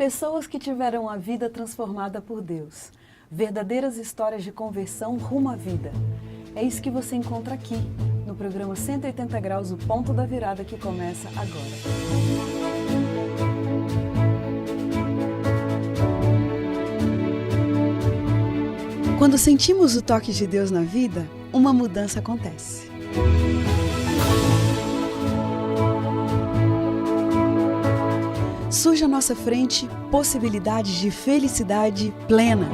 Pessoas que tiveram a vida transformada por Deus. Verdadeiras histórias de conversão rumo à vida. É isso que você encontra aqui, no programa 180 Graus, o ponto da virada que começa agora. Quando sentimos o toque de Deus na vida, uma mudança acontece. Surge à nossa frente possibilidades de felicidade plena.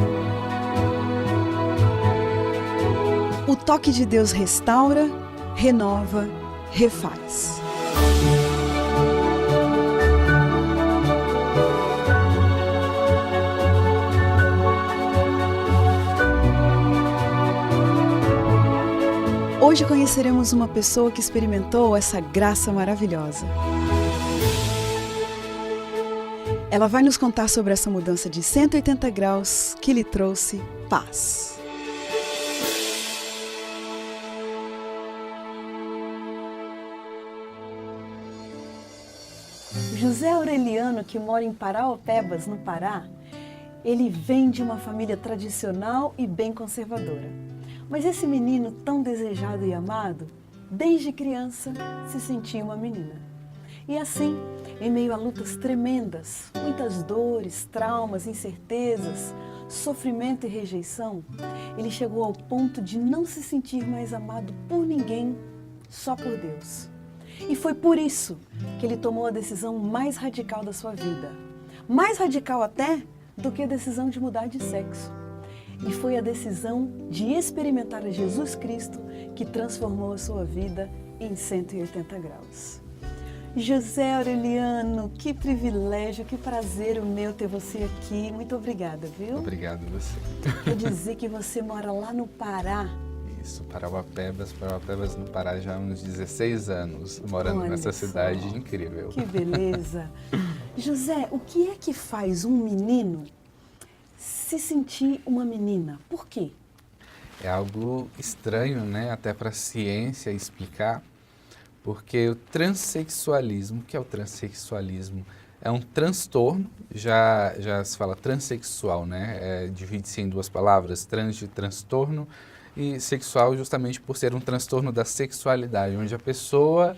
O toque de Deus restaura, renova, refaz. Hoje conheceremos uma pessoa que experimentou essa graça maravilhosa. Ela vai nos contar sobre essa mudança de 180 graus que lhe trouxe paz. José Aureliano, que mora em Paraopebas, no Pará, ele vem de uma família tradicional e bem conservadora. Mas esse menino tão desejado e amado, desde criança, se sentia uma menina. E assim, em meio a lutas tremendas, muitas dores, traumas, incertezas, sofrimento e rejeição, ele chegou ao ponto de não se sentir mais amado por ninguém, só por Deus. E foi por isso que ele tomou a decisão mais radical da sua vida. Mais radical até do que a decisão de mudar de sexo. E foi a decisão de experimentar a Jesus Cristo que transformou a sua vida em 180 graus. José Aureliano, que privilégio, que prazer o meu ter você aqui. Muito obrigada, viu? Obrigado a você. Quer dizer que você mora lá no Pará? Isso, Paraopebas no Pará já há uns 16 anos, morando nessa cidade incrível. Que beleza. José, o que é que faz um menino se sentir uma menina? Por quê? É algo estranho, né? Até para a ciência explicar, porque o transexualismo, o que é o transexualismo? É um transtorno, já se fala transexual, né? Divide-se em duas palavras, trans de transtorno e sexual justamente por ser um transtorno da sexualidade, onde a pessoa,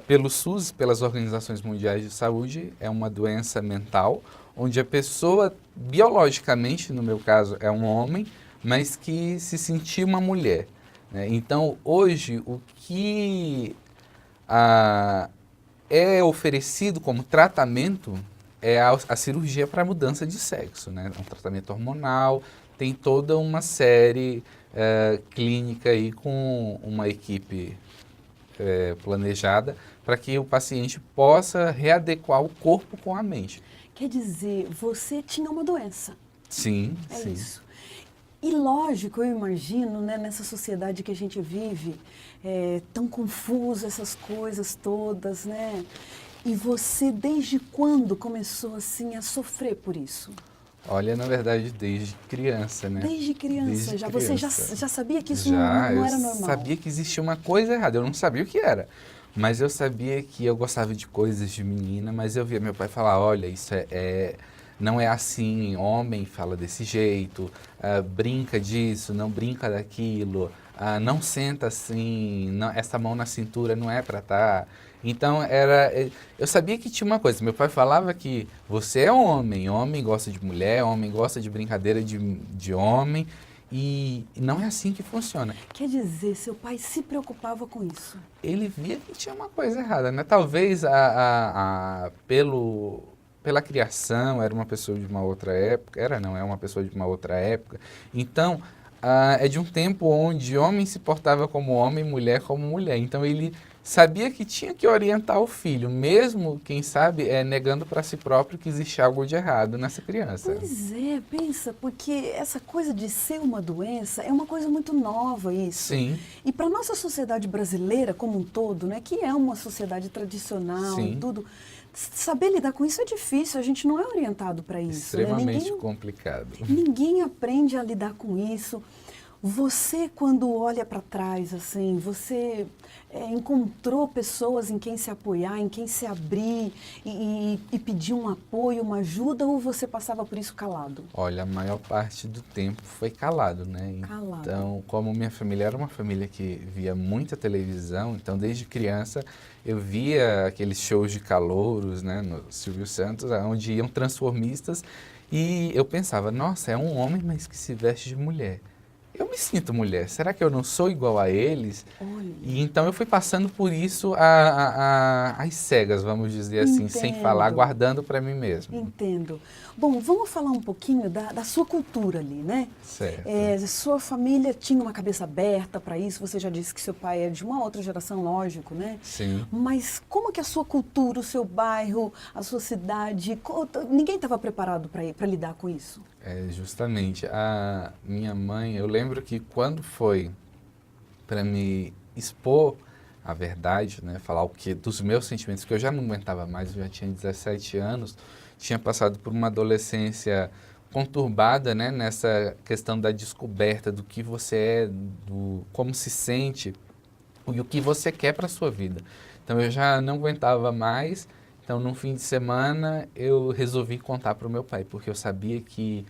pelo SUS, pelas Organizações Mundiais de Saúde, é uma doença mental, onde a pessoa, biologicamente, no meu caso, é um homem, mas que se sentia uma mulher, né? Então, hoje, o que é oferecido como tratamento é a cirurgia para mudança de sexo, né? Um tratamento hormonal, tem toda uma série clínica aí com uma equipe planejada para que o paciente possa readequar o corpo com a mente. Quer dizer, você tinha uma doença. Sim, É sim. isso. E lógico, eu imagino, né, nessa sociedade que a gente vive, tão confusa essas coisas todas, né? E você, desde quando começou assim a sofrer por isso? Olha, na verdade, desde criança, né? Desde criança, Desde você criança. já sabia que isso Já, não era normal? Eu sabia que existia uma coisa errada, eu não sabia o que era. Mas eu sabia que eu gostava de coisas de menina, mas eu via meu pai falar, olha, isso não é assim, homem fala desse jeito, brinca disso, não brinca daquilo, não senta assim, não, essa mão na cintura não é para estar. Então, eu sabia que tinha uma coisa, meu pai falava que você é homem gosta de mulher, homem gosta de brincadeira de homem, e não é assim que funciona. Quer dizer, seu pai se preocupava com isso? Ele via que tinha uma coisa errada, né? Talvez pela criação, era uma pessoa de uma outra época, é uma pessoa de uma outra época. Então, é de um tempo onde homem se portava como homem, mulher como mulher. Então, ele sabia que tinha que orientar o filho, mesmo, quem sabe, negando para si próprio que existe algo de errado nessa criança. Pois é, pensa, porque essa coisa de ser uma doença é uma coisa muito nova isso. Sim. E para a nossa sociedade brasileira como um todo, né, que é uma sociedade tradicional, Sim. tudo, saber lidar com isso é difícil, a gente não é orientado para isso. Extremamente né? complicado. Ninguém aprende a lidar com isso. Você, quando olha para trás, assim, você encontrou pessoas em quem se apoiar, em quem se abrir e pedir um apoio, uma ajuda, ou você passava por isso calado? Olha, a maior parte do tempo foi calado, né? Calado. Então, como minha família era uma família que via muita televisão, então desde criança eu via aqueles shows de calouros, né, no Silvio Santos, onde iam transformistas e eu pensava, nossa, é um homem, mas que se veste de mulher. Eu me sinto mulher, será que eu não sou igual a eles? Olha, E então eu fui passando por isso às cegas, vamos dizer assim, sem falar, entendo. guardando para mim mesmo. Entendo. Bom, vamos falar um pouquinho da sua cultura ali, né? Certo. Sua família tinha uma cabeça aberta para isso, você já disse que seu pai é de uma outra geração, lógico, né? Sim. Mas como que a sua cultura, o seu bairro, a sua cidade, ninguém estava preparado para lidar com isso? Justamente, a minha mãe, eu lembro que quando foi para me expor a verdade, né, falar o que dos meus sentimentos, que eu já não aguentava mais, eu já tinha 17 anos, tinha passado por uma adolescência conturbada, né, nessa questão da descoberta do que você é, do como se sente e o que você quer para a sua vida. Então eu já não aguentava mais, então num fim de semana eu resolvi contar para o meu pai, porque eu sabia que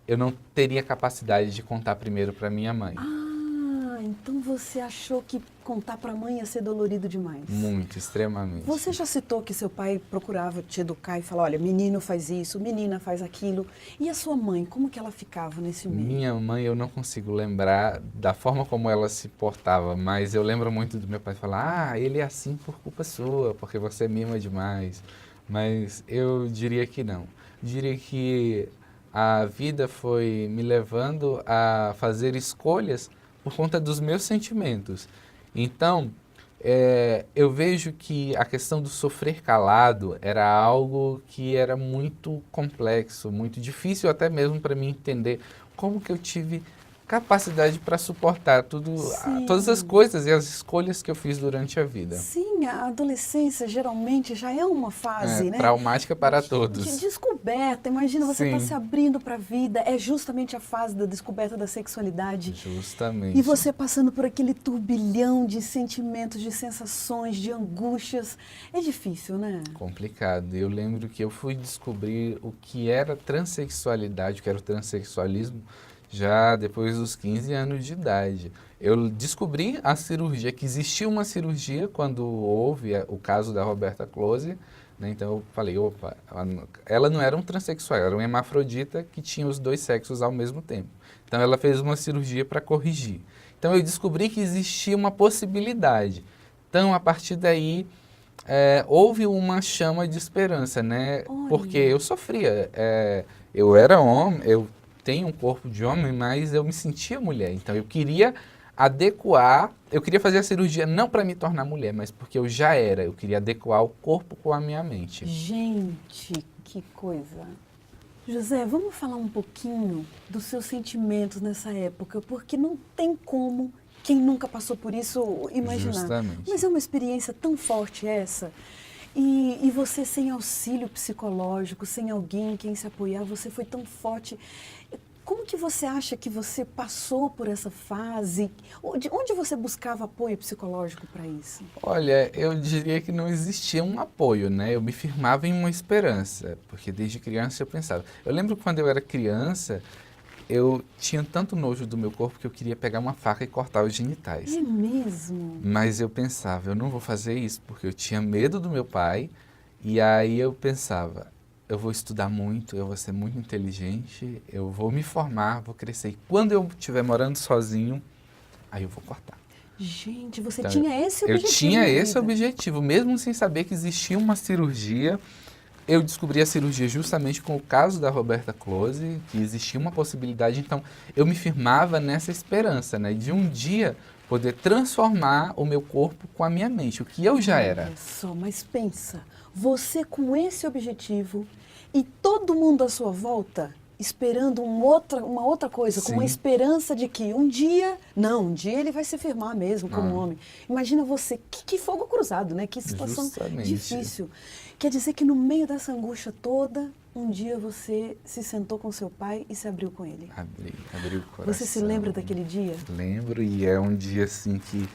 eu não teria capacidade de contar primeiro para minha mãe. Ah, então você achou que contar para a mãe ia ser dolorido demais? Muito, extremamente. Você já citou que seu pai procurava te educar e falar, olha, menino faz isso, menina faz aquilo. E a sua mãe, como que ela ficava nesse meio? Minha mãe, eu não consigo lembrar da forma como ela se portava, mas eu lembro muito do meu pai falar, ah, ele é assim por culpa sua, porque você mima demais. Mas eu diria que não. Diria que a vida foi me levando a fazer escolhas por conta dos meus sentimentos. Então, eu vejo que a questão do sofrer calado era algo que era muito complexo, muito difícil até mesmo para mim entender como que eu tive capacidade para suportar todas as Sim. coisas e as escolhas que eu fiz durante a vida. Sim, a adolescência geralmente já é uma fase, né? Traumática para De todos. descoberta. Imagina, você está Sim. se abrindo para a vida. É justamente a fase da descoberta da sexualidade. Justamente. E você passando por aquele turbilhão de sentimentos, de sensações, de angústias. É difícil, né? Complicado. Eu lembro que eu fui descobrir o que era transexualidade, o que era o transexualismo, já depois dos 15 anos de idade. Eu descobri a cirurgia, que existia uma cirurgia quando houve o caso da Roberta Close, né? Então eu falei, opa, ela não era um transexual, ela era uma hermafrodita que tinha os dois sexos ao mesmo tempo. Então ela fez uma cirurgia para corrigir. Então eu descobri que existia uma possibilidade. Então a partir daí houve uma chama de esperança, né? Olha. Porque eu sofria. Eu era homem, eu tenho um corpo de homem, mas eu me sentia mulher. Então eu queria adequar, eu queria fazer a cirurgia não para me tornar mulher, mas porque eu já era. Eu queria adequar o corpo com a minha mente. Gente, que coisa. José, vamos falar um pouquinho dos seus sentimentos nessa época, porque não tem como quem nunca passou por isso imaginar. Justamente. Mas é uma experiência tão forte essa. E você sem auxílio psicológico, sem alguém em quem se apoiar, você foi tão forte. Como que você acha que você passou por essa fase? Onde você buscava apoio psicológico para isso? Olha, eu diria que não existia um apoio, né? Eu me firmava em uma esperança, porque desde criança eu pensava. Eu lembro quando eu era criança, eu tinha tanto nojo do meu corpo que eu queria pegar uma faca e cortar os genitais. É mesmo? Mas eu pensava, eu não vou fazer isso, porque eu tinha medo do meu pai, e aí eu pensava, eu vou estudar muito, eu vou ser muito inteligente, eu vou me formar, vou crescer. E quando eu estiver morando sozinho, aí eu vou cortar. Gente, você Então, tinha esse eu objetivo tinha na esse vida. objetivo, mesmo sem saber que existia uma cirurgia. Eu descobri a cirurgia justamente com o caso da Roberta Close, que existia uma possibilidade, então eu me firmava nessa esperança, né, de um dia poder transformar o meu corpo com a minha mente, o que eu já era. Olha só, mas pensa, você com esse objetivo e todo mundo à sua volta esperando uma outra coisa, com uma Sim. esperança de que um dia ele vai se firmar mesmo como homem. Imagina você, que fogo cruzado, né? Que situação Justamente. difícil. Quer dizer que no meio dessa angústia toda, um dia você se sentou com seu pai e se abriu com ele. Abri o coração. Você se lembra daquele dia? Lembro, e é um dia assim que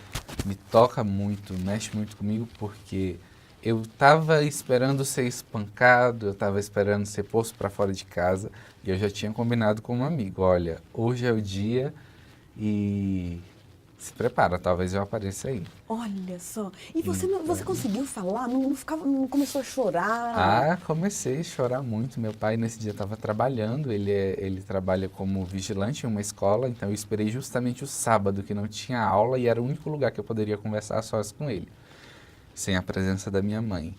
me toca muito, mexe muito comigo, porque eu estava esperando ser espancado, eu estava esperando ser posto para fora de casa, e eu já tinha combinado com um amigo, olha, hoje é o dia e se prepara, talvez eu apareça aí. Olha só. E você, Então. você conseguiu falar? Não começou a chorar? Ah, comecei a chorar muito. Meu pai nesse dia estava trabalhando, ele trabalha como vigilante em uma escola, então eu esperei justamente o sábado que não tinha aula e era o único lugar que eu poderia conversar sós com ele, sem a presença da minha mãe.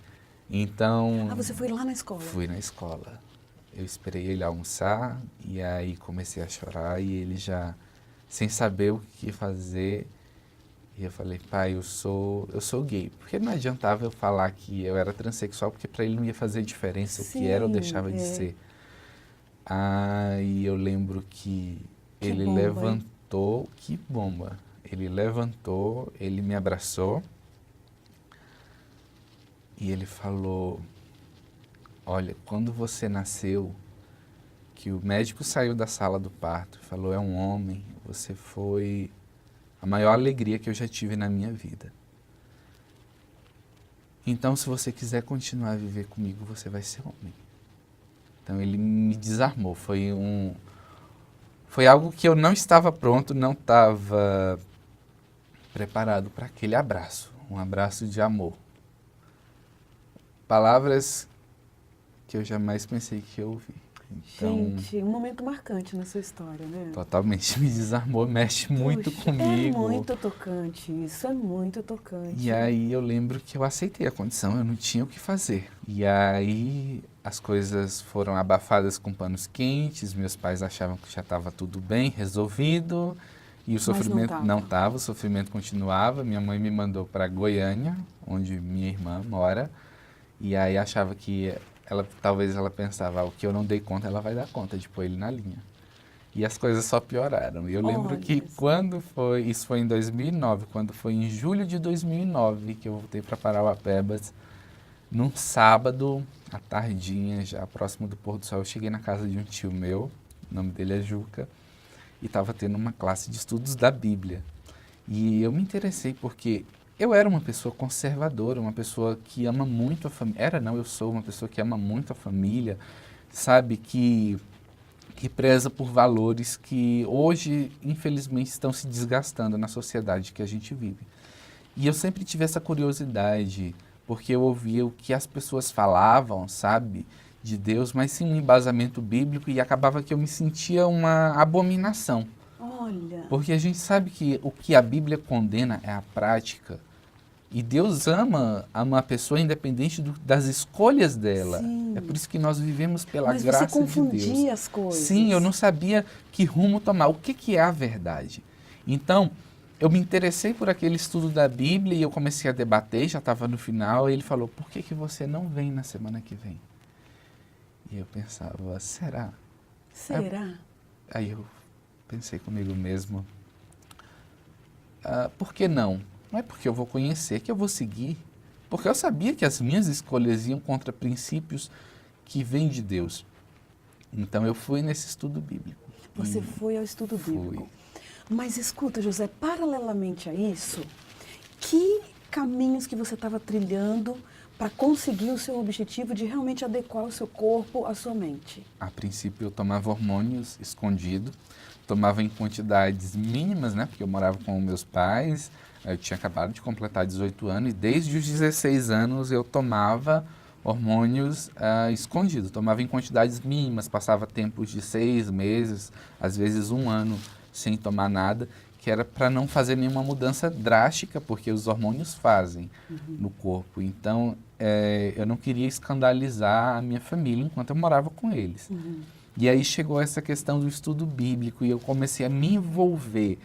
Então, Ah, você foi lá na escola? fui na escola. Eu esperei ele almoçar e aí comecei a chorar e ele já, sem saber o que fazer, e eu falei, pai, eu sou gay. Porque não adiantava eu falar que eu era transexual, porque para ele não ia fazer diferença o que era ou deixava de ser. Aí eu lembro que ele bomba, hein? levantou, que bomba. Ele levantou, ele me abraçou e ele falou, olha, quando você nasceu, que o médico saiu da sala do parto e falou, é um homem, você foi a maior alegria que eu já tive na minha vida. Então, se você quiser continuar a viver comigo, você vai ser homem. Então, ele me desarmou. Foi algo que eu não estava pronto, não estava preparado para aquele abraço. Um abraço de amor. Palavras que eu jamais pensei que eu ouvi. Então, Gente, um momento marcante na sua história, né? totalmente me desarmou, mexe muito Puxa, comigo. É muito tocante isso, é muito tocante. E aí eu lembro que eu aceitei a condição, eu não tinha o que fazer. E aí as coisas foram abafadas com panos quentes, meus pais achavam que já estava tudo bem, resolvido, e o sofrimento não estava, o sofrimento continuava. Minha mãe me mandou para Goiânia, onde minha irmã mora, e aí achava que talvez ela pensava, o que eu não dei conta, ela vai dar conta de pôr ele na linha. E as coisas só pioraram. E eu lembro que isso foi em 2009, quando foi em julho de 2009 que eu voltei para Parauapebas, num sábado, à tardinha, já próximo do pôr do sol, eu cheguei na casa de um tio meu, o nome dele é Juca, e estava tendo uma classe de estudos da Bíblia. E eu me interessei porque eu era uma pessoa conservadora, uma pessoa que ama muito a família. Eu sou uma pessoa que ama muito a família, sabe, que preza por valores que hoje, infelizmente, estão se desgastando na sociedade que a gente vive. E eu sempre tive essa curiosidade, porque eu ouvia o que as pessoas falavam, sabe, de Deus, mas sem um embasamento bíblico, e acabava que eu me sentia uma abominação. Olha. Porque a gente sabe que o que a Bíblia condena é a prática. E Deus ama a pessoa independente das escolhas dela. Sim. É por isso que nós vivemos pela Mas graça de Deus. você confundia as coisas. Sim, eu não sabia que rumo tomar. O que é a verdade? Então, eu me interessei por aquele estudo da Bíblia e eu comecei a debater, já estava no final, e ele falou, por que você não vem na semana que vem? E eu pensava, será? Será? Aí eu pensei comigo mesmo, por que não? Não é porque eu vou conhecer que eu vou seguir. Porque eu sabia que as minhas escolhas iam contra princípios que vêm de Deus. Então eu fui nesse estudo bíblico. Você foi ao estudo bíblico. Mas escuta, José, paralelamente a isso, que caminhos que você estava trilhando para conseguir o seu objetivo de realmente adequar o seu corpo à sua mente? A princípio eu tomava hormônios escondido, tomava em quantidades mínimas, né? Porque eu morava com meus pais. Eu tinha acabado de completar 18 anos e desde os 16 anos eu tomava hormônios escondidos. Tomava em quantidades mínimas, passava tempos de 6 meses, às vezes 1 ano sem tomar nada, que era para não fazer nenhuma mudança drástica, porque os hormônios fazem no corpo. Então, eu não queria escandalizar a minha família enquanto eu morava com eles. E aí chegou essa questão do estudo bíblico e eu comecei a me envolver.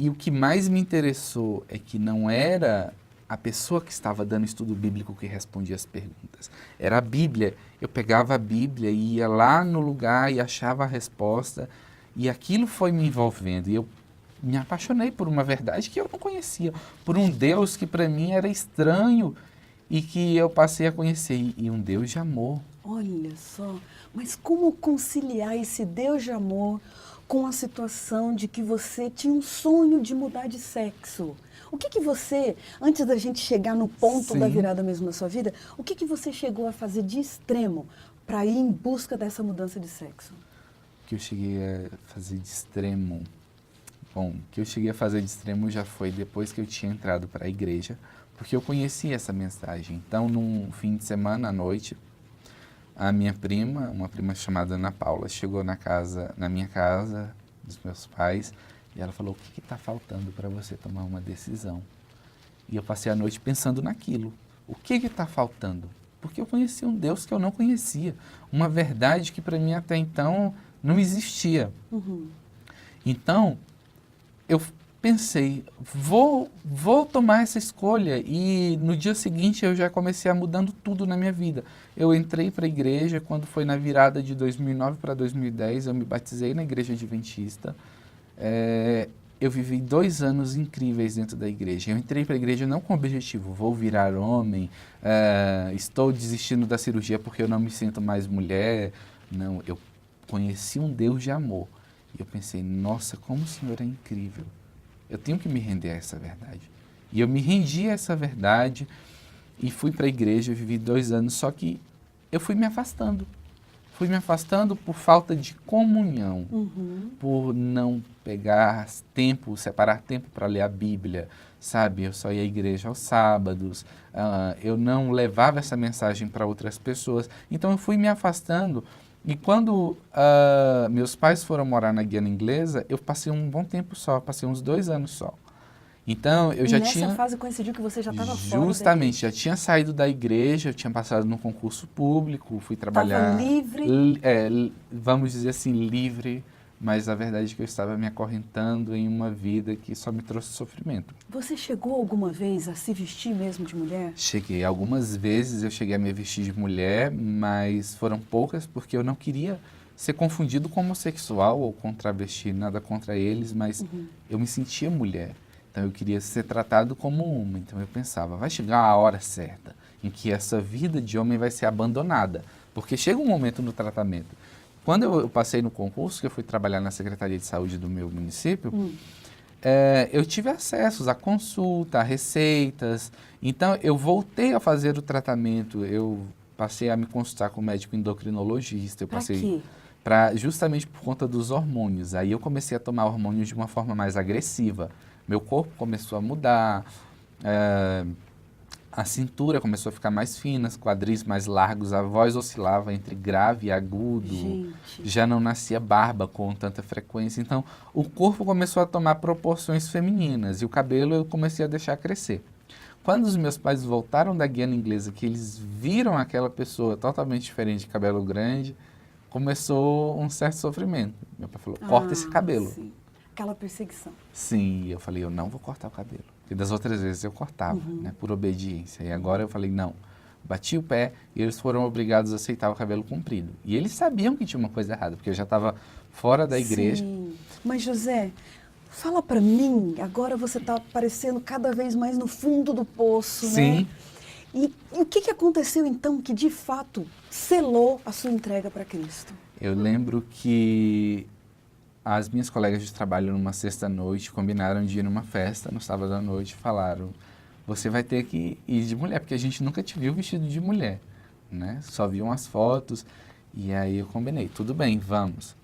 E o que mais me interessou é que não era a pessoa que estava dando estudo bíblico que respondia as perguntas. Era a Bíblia. Eu pegava a Bíblia e ia lá no lugar e achava a resposta. E aquilo foi me envolvendo. E eu me apaixonei por uma verdade que eu não conhecia. Por um Deus que para mim era estranho e que eu passei a conhecer. E um Deus de amor. Olha só, mas como conciliar esse Deus de amor com a situação de que você tinha um sonho de mudar de sexo? O que que você, antes da gente chegar no ponto da Sim. virada mesmo na sua vida, o que que você chegou a fazer de extremo para ir em busca dessa mudança de sexo? O que eu cheguei a fazer de extremo? Bom, o que eu cheguei a fazer de extremo já foi depois que eu tinha entrado para a igreja, porque eu conhecia essa mensagem. Então, num fim de semana, à noite, a minha prima, uma prima chamada Ana Paula, chegou na minha casa, dos meus pais, e ela falou: o que está faltando para você tomar uma decisão? E eu passei a noite pensando naquilo. O que está faltando? Porque eu conhecia um Deus que eu não conhecia, uma verdade que para mim até então não existia. Então, eu pensei, vou tomar essa escolha, e no dia seguinte eu já comecei a mudando tudo na minha vida. Eu entrei para a igreja, quando foi na virada de 2009 para 2010, eu me batizei na igreja adventista. Eu vivi 2 anos incríveis dentro da igreja. Eu entrei para a igreja não com o objetivo, vou virar homem, estou desistindo da cirurgia porque eu não me sinto mais mulher. Não, eu conheci um Deus de amor. E eu pensei, nossa, como o Senhor é incrível. Eu tenho que me render a essa verdade. E eu me rendi a essa verdade e fui para a igreja, eu vivi 2 anos, só que eu fui me afastando. Fui me afastando por falta de comunhão, por não pegar tempo, separar tempo para ler a Bíblia, sabe? Eu só ia à igreja aos sábados, eu não levava essa mensagem para outras pessoas. Então eu fui me afastando. E quando meus pais foram morar na Guiana Inglesa, eu passei um bom tempo só, passei uns 2 anos só. Então, eu já tinha... Nessa fase coincidiu que você já estava fora da Justamente, já tinha saído da igreja, eu tinha passado num concurso público, fui trabalhar... Estava livre? Vamos dizer assim, livre, mas a verdade é que eu estava me acorrentando em uma vida que só me trouxe sofrimento. Você chegou alguma vez a se vestir mesmo de mulher? Cheguei, algumas vezes eu cheguei a me vestir de mulher, mas foram poucas porque eu não queria ser confundido com homossexual ou com travesti, nada contra eles, mas eu me sentia mulher. Então eu queria ser tratado como homem. Então eu pensava, vai chegar a hora certa em que essa vida de homem vai ser abandonada. Porque chega um momento no tratamento. Quando eu passei no concurso, que eu fui trabalhar na Secretaria de Saúde do meu município, eu tive acessos à consulta, a receitas. Então eu voltei a fazer o tratamento. Eu passei a me consultar com o médico endocrinologista. Eu passei justamente por conta dos hormônios. Aí eu comecei a tomar hormônios de uma forma mais agressiva. Meu corpo começou a mudar, a cintura começou a ficar mais fina, os quadris mais largos, a voz oscilava entre grave e agudo, já não nascia barba com tanta frequência. Então, o corpo começou a tomar proporções femininas e o cabelo eu comecei a deixar crescer. Quando os meus pais voltaram da Guiana Inglesa, que eles viram aquela pessoa totalmente diferente, de cabelo grande, começou um certo sofrimento. Meu pai falou, corta esse cabelo. Sim. Aquela perseguição. Sim, eu falei, eu não vou cortar o cabelo. Porque das outras vezes eu cortava, né, por obediência. E agora eu falei, não. Bati o pé e eles foram obrigados a aceitar o cabelo comprido. E eles sabiam que tinha uma coisa errada, porque eu já estava fora da igreja. Sim. Mas, José, fala para mim, agora você está aparecendo cada vez mais no fundo do poço, Sim. né? E o que aconteceu então que, de fato, selou a sua entrega para Cristo? Eu lembro que as minhas colegas de trabalho, numa sexta-noite, combinaram de ir numa festa no sábado à noite, falaram, você vai ter que ir de mulher, porque a gente nunca te viu vestido de mulher, né? Só viam as fotos, e aí eu combinei, tudo bem, vamos.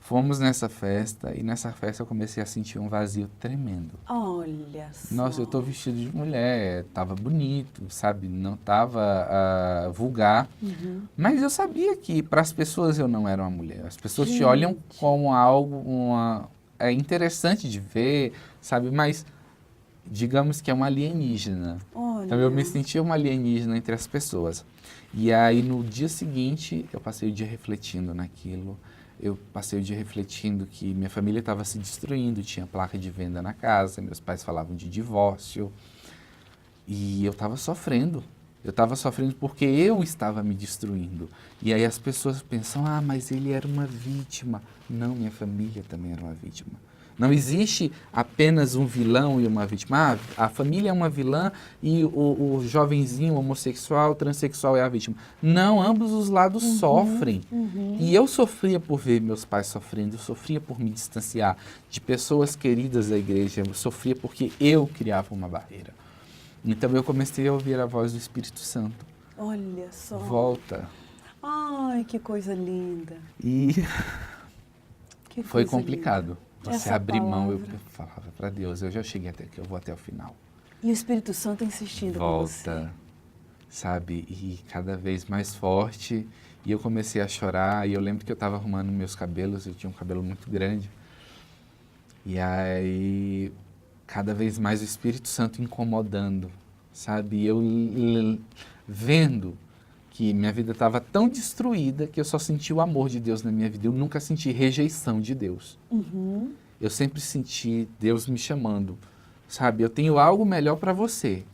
Fomos nessa festa, e nessa festa eu comecei a sentir um vazio tremendo. Olha só. Nossa, eu tô vestido de mulher, tava bonito, sabe? Não tava vulgar. Mas eu sabia que para as pessoas eu não era uma mulher. As pessoas te olham como algo interessante de ver, sabe? Mas digamos que é uma alienígena. Olha. Então eu me sentia uma alienígena entre as pessoas. E aí no dia seguinte eu passei o dia refletindo naquilo. Eu passei o dia refletindo que minha família estava se destruindo, tinha placa de venda na casa, meus pais falavam de divórcio. E eu estava sofrendo. Eu estava sofrendo porque eu estava me destruindo. E aí as pessoas pensam, ah, mas ele era uma vítima. Não, minha família também era uma vítima. Não existe apenas um vilão e uma vítima. Ah, a família é uma vilã e o jovenzinho homossexual, transexual é a vítima. Não, ambos os lados sofrem. E eu sofria por ver meus pais sofrendo, eu sofria por me distanciar de pessoas queridas da igreja, eu sofria porque eu criava uma barreira. Então eu comecei a ouvir a voz do Espírito Santo. Olha só. Volta. Ai, que coisa linda. E Que foi coisa complicado. linda. Você Essa abrir mão, eu palavra. falava para Deus, eu já cheguei até aqui, eu vou até o final. E o Espírito Santo insistindo com você. Volta, sabe? E cada vez mais forte. E eu comecei a chorar. E eu lembro que eu estava arrumando meus cabelos, eu tinha um cabelo muito grande. E aí, cada vez mais o Espírito Santo incomodando, sabe? E eu vendo que minha vida estava tão destruída que eu só senti o amor de Deus na minha vida. Eu nunca senti rejeição de Deus. Eu sempre senti Deus me chamando, sabe? Eu tenho algo melhor para você.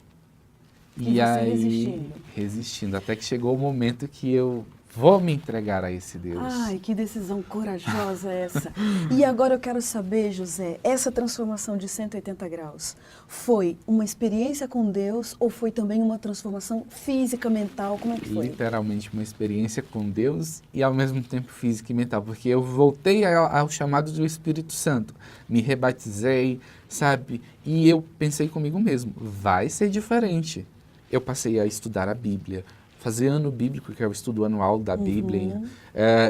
E você aí, resistindo, até que chegou o momento que eu vou me entregar a esse Deus. Ai, que decisão corajosa essa. E agora eu quero saber, José, essa transformação de 180 graus foi uma experiência com Deus ou foi também uma transformação física, mental? Como é que foi? Literalmente uma experiência com Deus e ao mesmo tempo física e mental, porque eu voltei ao chamado do Espírito Santo, me rebatizei, sabe? E eu pensei comigo mesmo, vai ser diferente. Eu passei a estudar a Bíblia, fazer ano bíblico, que é o estudo anual da Bíblia.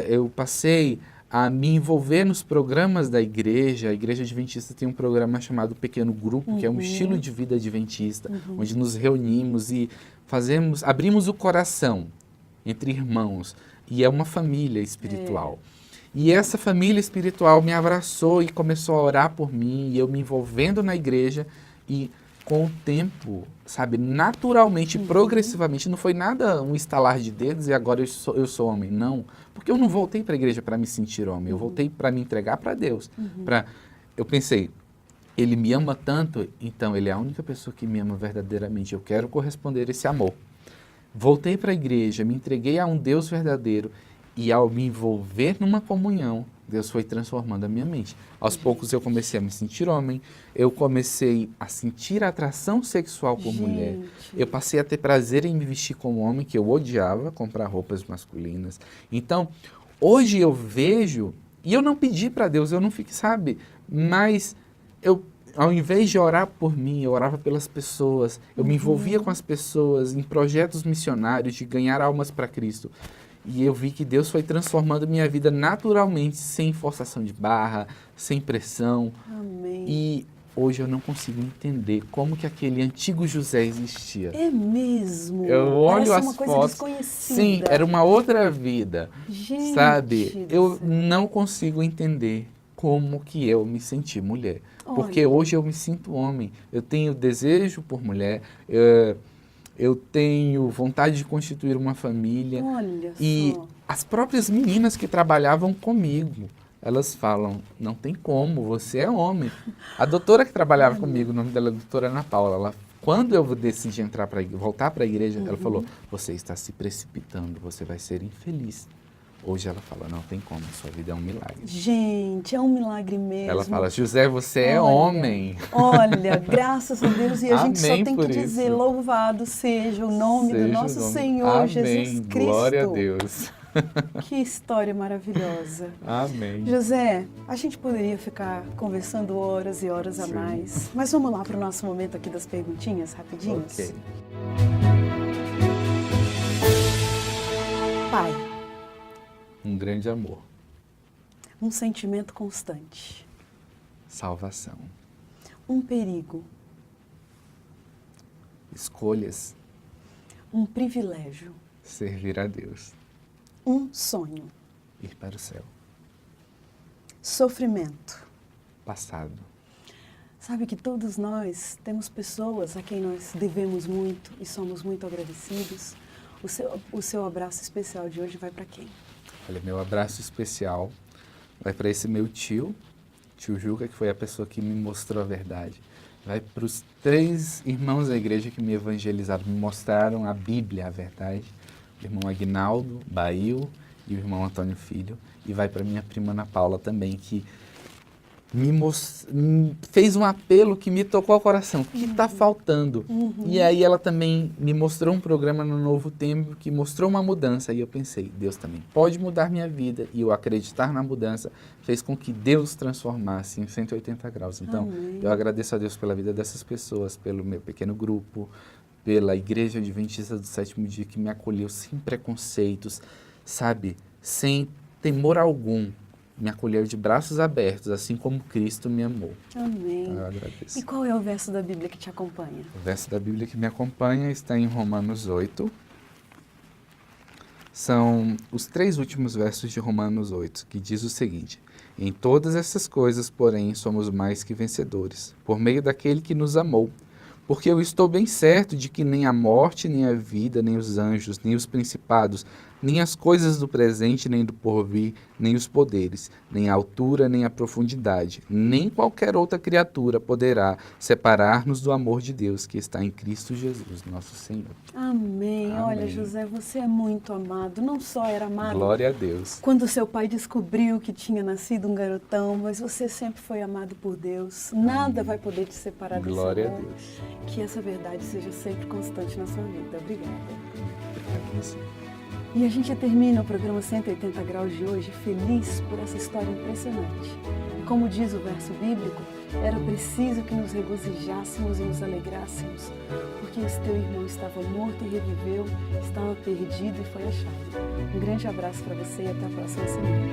Eu passei a me envolver nos programas da igreja. A Igreja Adventista tem um programa chamado Pequeno Grupo, que é um estilo de vida adventista, onde nos reunimos e abrimos o coração entre irmãos. E é uma família espiritual. E essa família espiritual me abraçou e começou a orar por mim, e eu me envolvendo na igreja e com o tempo, sabe, naturalmente, progressivamente, não foi nada um estalar de dedos e agora eu sou homem, não. Porque eu não voltei para a igreja para me sentir homem, eu voltei para me entregar para Deus. Eu pensei, ele me ama tanto, então ele é a única pessoa que me ama verdadeiramente, eu quero corresponder a esse amor. Voltei para a igreja, me entreguei a um Deus verdadeiro e ao me envolver numa comunhão, Deus foi transformando a minha mente. Aos poucos eu comecei a me sentir homem, eu comecei a sentir atração sexual por mulher. Eu passei a ter prazer em me vestir como homem, que eu odiava comprar roupas masculinas. Então, hoje eu vejo, e eu não pedi para Deus, eu não fiquei, sabe? Mas eu, ao invés de orar por mim, eu orava pelas pessoas, eu me envolvia com as pessoas em projetos missionários de ganhar almas para Cristo. E eu vi que Deus foi transformando minha vida naturalmente, sem forçação de barra, sem pressão. Amém. E hoje eu não consigo entender como que aquele antigo José existia. É mesmo? Eu olho Parece as uma coisa fotos. desconhecida. Sim, era uma outra vida. Gente Sabe? do Eu céu. não consigo entender como que eu me senti mulher. Porque Olha. hoje eu me sinto homem. Eu tenho desejo por mulher. Eu tenho vontade de constituir uma família. Olha E só. as próprias meninas que trabalhavam comigo, elas falam, não tem como, você é homem. A doutora que trabalhava comigo, o nome dela é doutora Ana Paula, quando eu decidi voltar para a igreja, ela falou, você está se precipitando, você vai ser infeliz. Hoje ela fala, não tem como, sua vida é um milagre. Gente, é um milagre mesmo. Ela fala, José, você é Olha, homem. Olha, graças a Deus, e a gente só Amém tem por que dizer, isso. louvado seja o nome do Seja nosso o nome. Senhor Amém. Jesus Cristo. Glória a Deus. Que história maravilhosa. Amém. José, a gente poderia ficar conversando horas e horas a Sim. mais, mas vamos lá para o nosso momento aqui das perguntinhas, rapidinhos? Ok. Pai, Um grande amor, um sentimento constante, salvação, um perigo, escolhas, um privilégio, servir a Deus, um sonho, ir para o céu, sofrimento. passado, Sabe que todos nós temos pessoas a quem nós devemos muito e somos muito agradecidos. O seu abraço especial de hoje vai para quem? olha, meu abraço especial vai para esse meu tio Juca, que foi a pessoa que me mostrou a verdade. vai para os 3 irmãos da igreja que me evangelizaram, me mostraram a Bíblia, a verdade. O irmão Aguinaldo, Bail e o irmão Antônio Filho. E vai para minha prima Ana Paula também, que fez um apelo que me tocou ao coração. O que está faltando? E aí ela também me mostrou um programa no Novo Tempo que mostrou uma mudança. E eu pensei, Deus também pode mudar minha vida. E eu acreditar na mudança fez com que Deus transformasse em 180 graus. Então, eu agradeço a Deus pela vida dessas pessoas, pelo meu pequeno grupo, pela Igreja Adventista do Sétimo Dia que me acolheu sem preconceitos, sabe? Sem temor algum. Me acolheu de braços abertos, assim como Cristo me amou. Amém. Eu agradeço. E qual é o verso da Bíblia que te acompanha? O verso da Bíblia que me acompanha está em Romanos 8. São os 3 últimos versos de Romanos 8, que diz o seguinte: em todas essas coisas, porém, somos mais que vencedores, por meio daquele que nos amou. Porque eu estou bem certo de que nem a morte, nem a vida, nem os anjos, nem os principados, nem as coisas do presente, nem do porvir, nem os poderes, nem a altura, nem a profundidade, nem qualquer outra criatura poderá separar-nos do amor de Deus que está em Cristo Jesus, nosso Senhor. Amém. Amém. Olha, José, você é muito amado. Não só era amado Glória a Deus. quando seu pai descobriu que tinha nascido um garotão, mas você sempre foi amado por Deus. Nada vai poder te separar desse amor. Glória a Deus. Que essa verdade seja sempre constante na sua vida. Obrigada. Obrigado a você. E a gente termina o programa 180 Graus de hoje feliz por essa história impressionante. E como diz o verso bíblico, era preciso que nos regozijássemos e nos alegrássemos, porque esse teu irmão estava morto e reviveu, estava perdido e foi achado. Um grande abraço para você e até a próxima semana.